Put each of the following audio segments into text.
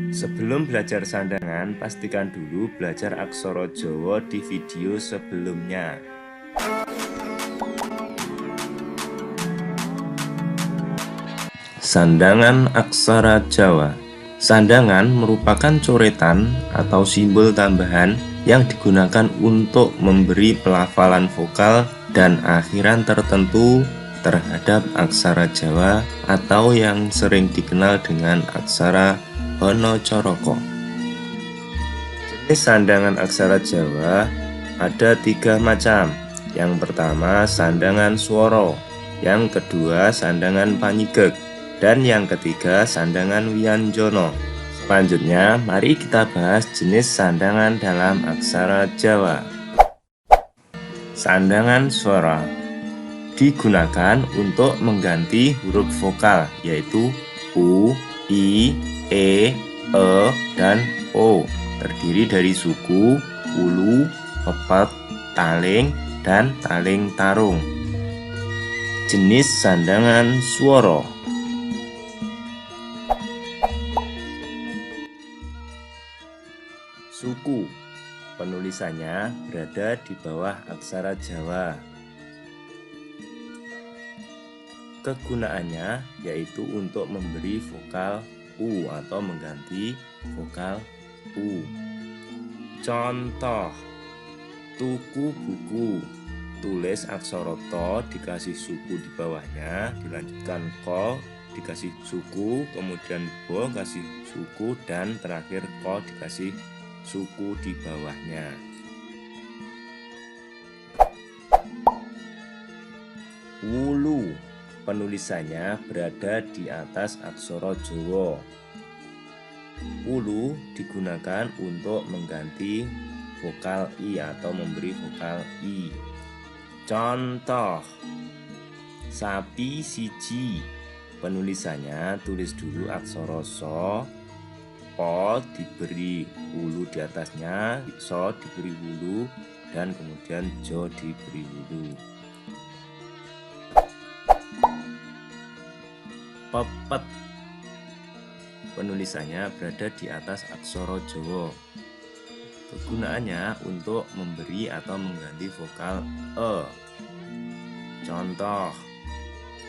Sebelum belajar sandangan, pastikan dulu belajar aksara Jawa di video sebelumnya. Sandangan aksara Jawa. Sandangan merupakan coretan atau simbol tambahan yang digunakan untuk memberi pelafalan vokal dan akhiran tertentu terhadap aksara Jawa atau yang sering dikenal dengan aksara Hanacaraka. Jenis sandangan aksara Jawa ada 3 macam. Yang pertama sandangan swara, yang kedua sandangan panyigek, dan yang ketiga sandangan wianjana. Selanjutnya, mari kita bahas jenis sandangan dalam aksara Jawa. Sandangan swara digunakan untuk mengganti huruf vokal, yaitu U, I, E, dan O. Terdiri dari suku, ulu, pepet, taling, dan taling tarung. Jenis sandangan swara. Suku, penulisannya berada di bawah aksara Jawa. Kegunaannya yaitu untuk memberi vokal U atau mengganti vokal U. Contoh, tuku buku, tulis aksara to dikasih suku di bawahnya, dilanjutkan ko dikasih suku, kemudian bo kasih suku, dan terakhir ko dikasih suku di bawahnya. Wulu, penulisannya berada di atas aksara Jawa. Wulu digunakan untuk mengganti vokal I atau memberi vokal I. Contoh, sapi siji, penulisannya tulis dulu aksara so, po diberi wulu di atasnya, so diberi wulu, dan kemudian jo diberi wulu. Pepet, penulisannya berada di atas aksara Jawa. Kegunaannya untuk memberi atau mengganti vokal E. Contoh,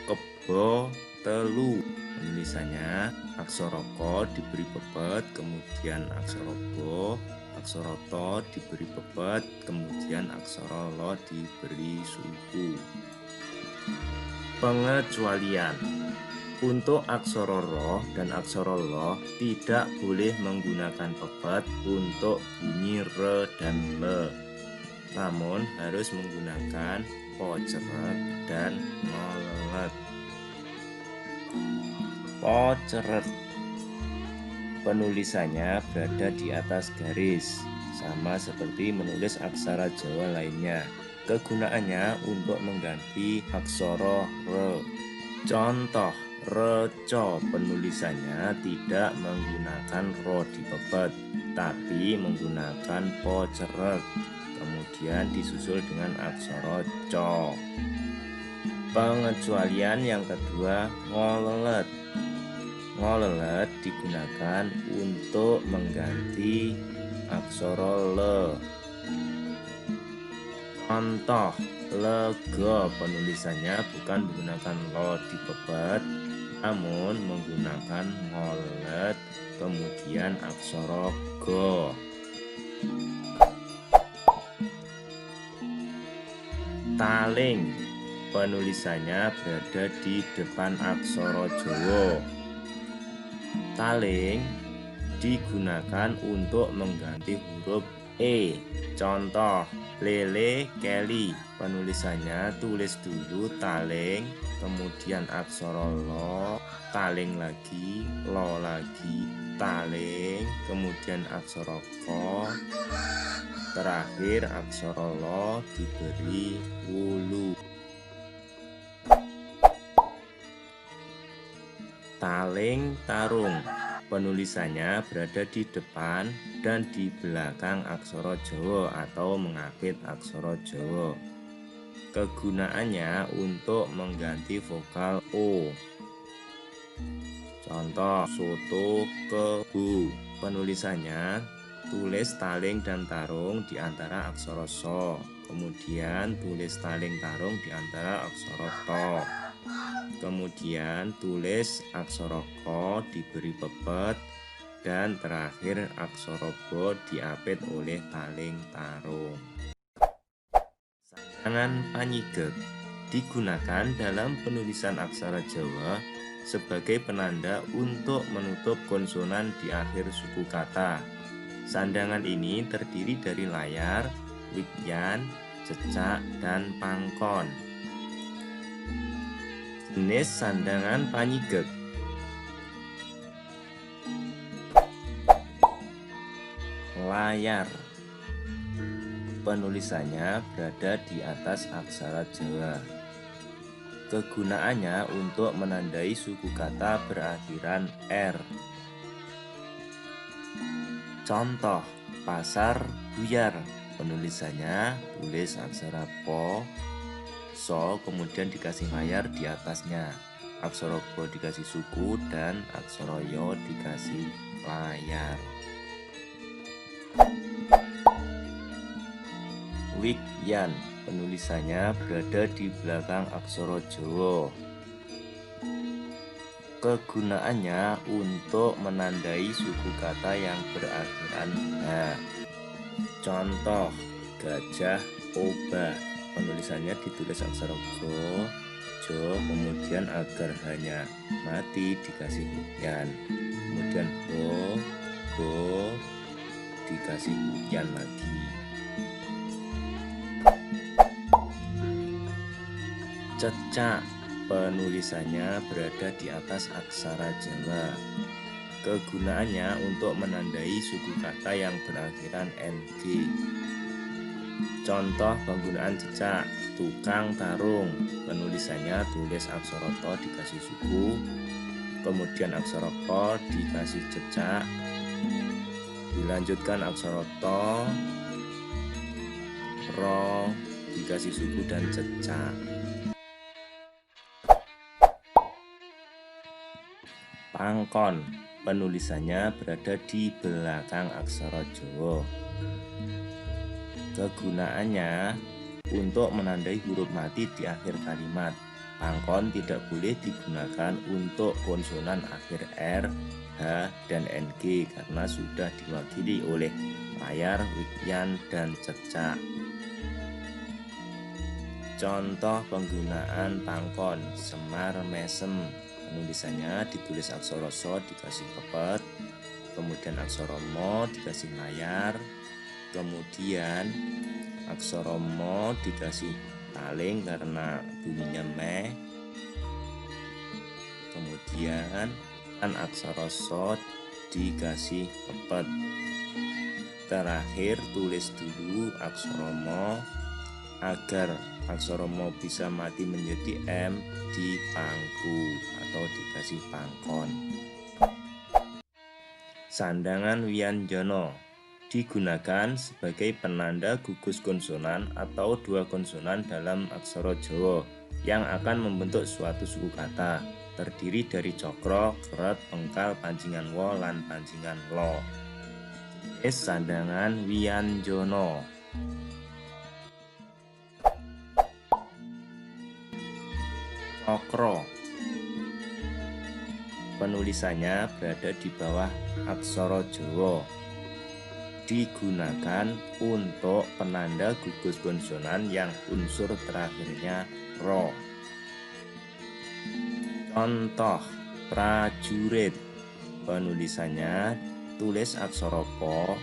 kebo telu, penulisannya aksara ko diberi pepet, kemudian aksara bo, aksara to diberi pepet, kemudian aksara lo diberi suku. Pengecualian. Untuk aksara ro dan aksara lo tidak boleh menggunakan pepet untuk bunyi re dan le, namun harus menggunakan poceret dan ngolelet. Poceret, penulisannya berada di atas garis, sama seperti menulis aksara Jawa lainnya. Kegunaannya untuk mengganti aksara re. Contoh, reco, penulisannya tidak menggunakan ro di pepet, tapi menggunakan poceret, kemudian disusul dengan aksara co. Pengecualian yang kedua, ngolelet. Ngolelet digunakan untuk mengganti aksara le. Contoh, lega, penulisannya bukan menggunakan lo di pepet, namun menggunakan ngolelet, kemudian aksara go. Taling, penulisannya berada di depan aksara Jawa. Taling digunakan untuk mengganti huruf E. Contoh, lele keli, penulisannya tulis dulu taling, kemudian aksara lo, taling lagi, lo lagi, taling, kemudian aksara ko, terakhir aksara lo diberi wulu. Taling tarung, penulisannya berada di depan dan di belakang aksara Jawa atau mengapit aksara Jawa. Kegunaannya untuk mengganti vokal O. Contoh, soto kebu. Penulisannya, tulis taling dan tarung di antara aksara so. Kemudian tulis taling tarung di antara aksara to. Kemudian tulis aksara ko diberi pepet. Dan terakhir aksara bo diapit oleh taling tarung. Sandangan panyigek digunakan dalam penulisan aksara Jawa sebagai penanda untuk menutup konsonan di akhir suku kata. Sandangan ini terdiri dari layar, wikyan, cecak, dan pangkon. Jenis sandangan panyigek. Layar. Penulisannya berada di atas aksara Jawa. Kegunaannya untuk menandai suku kata berakhiran R. Contoh, pasar buyar. Penulisannya tulis aksara po, so, kemudian dikasih layar di atasnya. Aksara bo dikasih suku dan aksara yo dikasih layar. Wikyan, penulisannya berada di belakang aksara Jawa. Kegunaannya untuk menandai suku kata yang berakhiran H. Contoh, gajah obah. Penulisannya ditulis aksara go, jo, kemudian agar hanya mati dikasih wikyan. Kemudian bo, dikasih wikyan lagi. Cecak, penulisannya berada di atas aksara Jawa. Kegunaannya untuk menandai suku kata yang berakhiran ng. Contoh penggunaan cecak, tukang tarung. Penulisannya tulis aksara to dikasih suku, kemudian aksara ko dikasih cecak, dilanjutkan aksara to, ro dikasih suku dan cecak. Pangkon, penulisannya berada di belakang aksara Jawa. Kegunaannya untuk menandai huruf mati di akhir kalimat. Pangkon tidak boleh digunakan untuk konsonan akhir R, H, dan NG karena sudah diwakili oleh layar, wikyan, dan cecak. Contoh penggunaan pangkon, semar mesem. Penulisannya ditulis aksara so dikasih pepet, kemudian aksara mo dikasih layar, kemudian aksara mo dikasih taling karena bunyinya me, kemudian aksara so dikasih pepet. Terakhir tulis dulu aksara mo agar aksara mo bisa mati menjadi M di pangku atau dikasih pangkon. Sandangan wianjana digunakan sebagai penanda gugus konsonan atau dua konsonan dalam aksara Jawa yang akan membentuk suatu suku kata, terdiri dari cokro, keret, pengkal, pancingan wo, lan pancingan lo. Jenis sandangan wianjana. Cokro, penulisannya berada di bawah aksara Jawa. Digunakan untuk penanda gugus konsonan yang unsur terakhirnya ro. Contoh, prajurit. Penulisannya tulis aksara po,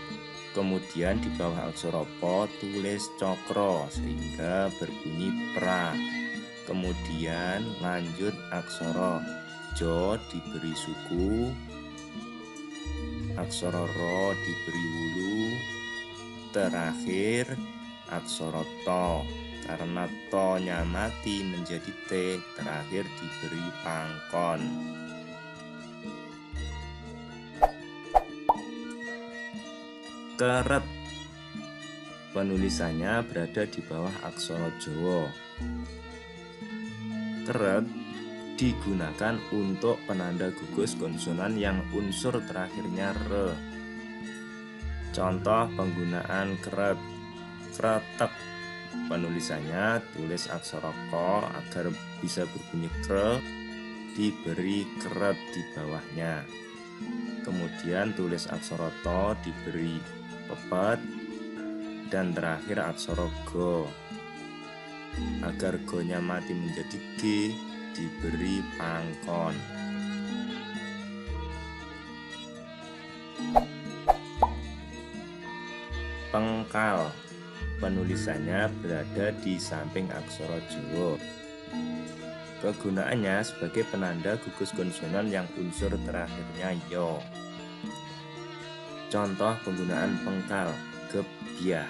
kemudian di bawah aksara po tulis cokro sehingga berbunyi pra. Kemudian lanjut aksara jo diberi suku, aksara ro diberi wulu, terakhir aksara to. Karena to-nya mati menjadi t, terakhir diberi pangkon. Keret, penulisannya berada di bawah aksara Jawa. Keret digunakan untuk penanda gugus konsonan yang unsur terakhirnya re. Contoh penggunaan keret, kretek. Penulisannya tulis aksara ko agar bisa berbunyi kre, diberi keret di bawahnya. Kemudian tulis aksara to diberi pepet, dan terakhir aksara go. Agar go-nya mati menjadi g, diberi pangkon. Pengkal. Penulisannya berada di samping aksara Jawa. Kegunaannya sebagai penanda gugus konsonan yang unsur terakhirnya yo. Contoh penggunaan pengkal, gebyah.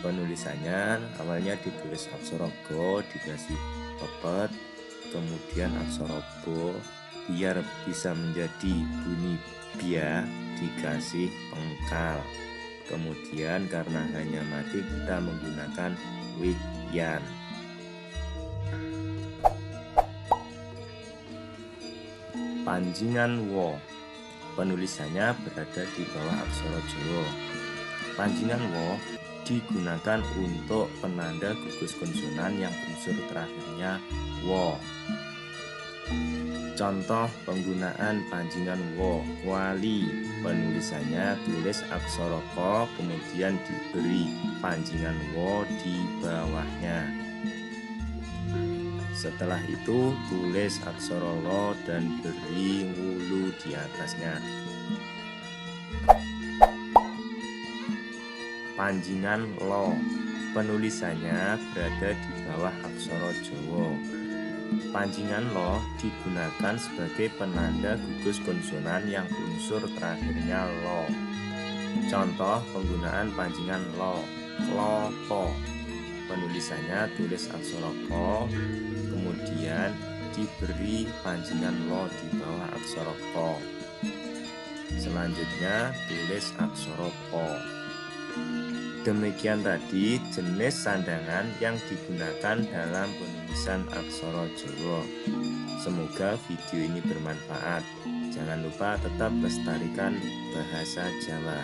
Penulisannya awalnya ditulis aksara go dikasih pepet, kemudian aksara bo biar bisa menjadi bunyi bia dikasih pengkal. Kemudian karena hanya mati kita menggunakan wigyan. Panjingan wo. Penulisannya berada di bawah aksara Jawa. Panjingan wo digunakan untuk penanda gugus konsonan yang unsur terakhirnya wo. Contoh penggunaan panjingan wo, wali. Penulisannya tulis aksara ko kemudian diberi panjingan wo di bawahnya. Setelah itu tulis aksara lo dan beri wulu di atasnya. Panjingan lo. Penulisannya berada di bawah aksara Jawa. Panjingan lo digunakan sebagai penanda gugus konsonan yang unsur terakhirnya lo. Contoh penggunaan panjingan lo, klopo. Penulisannya tulis aksara ko, kemudian diberi panjingan lo di bawah aksara ko. Selanjutnya tulis aksara po. Demikian tadi jenis sandangan yang digunakan dalam penulisan aksara Jawa. Semoga video ini bermanfaat. Jangan lupa tetap lestarikan bahasa Jawa.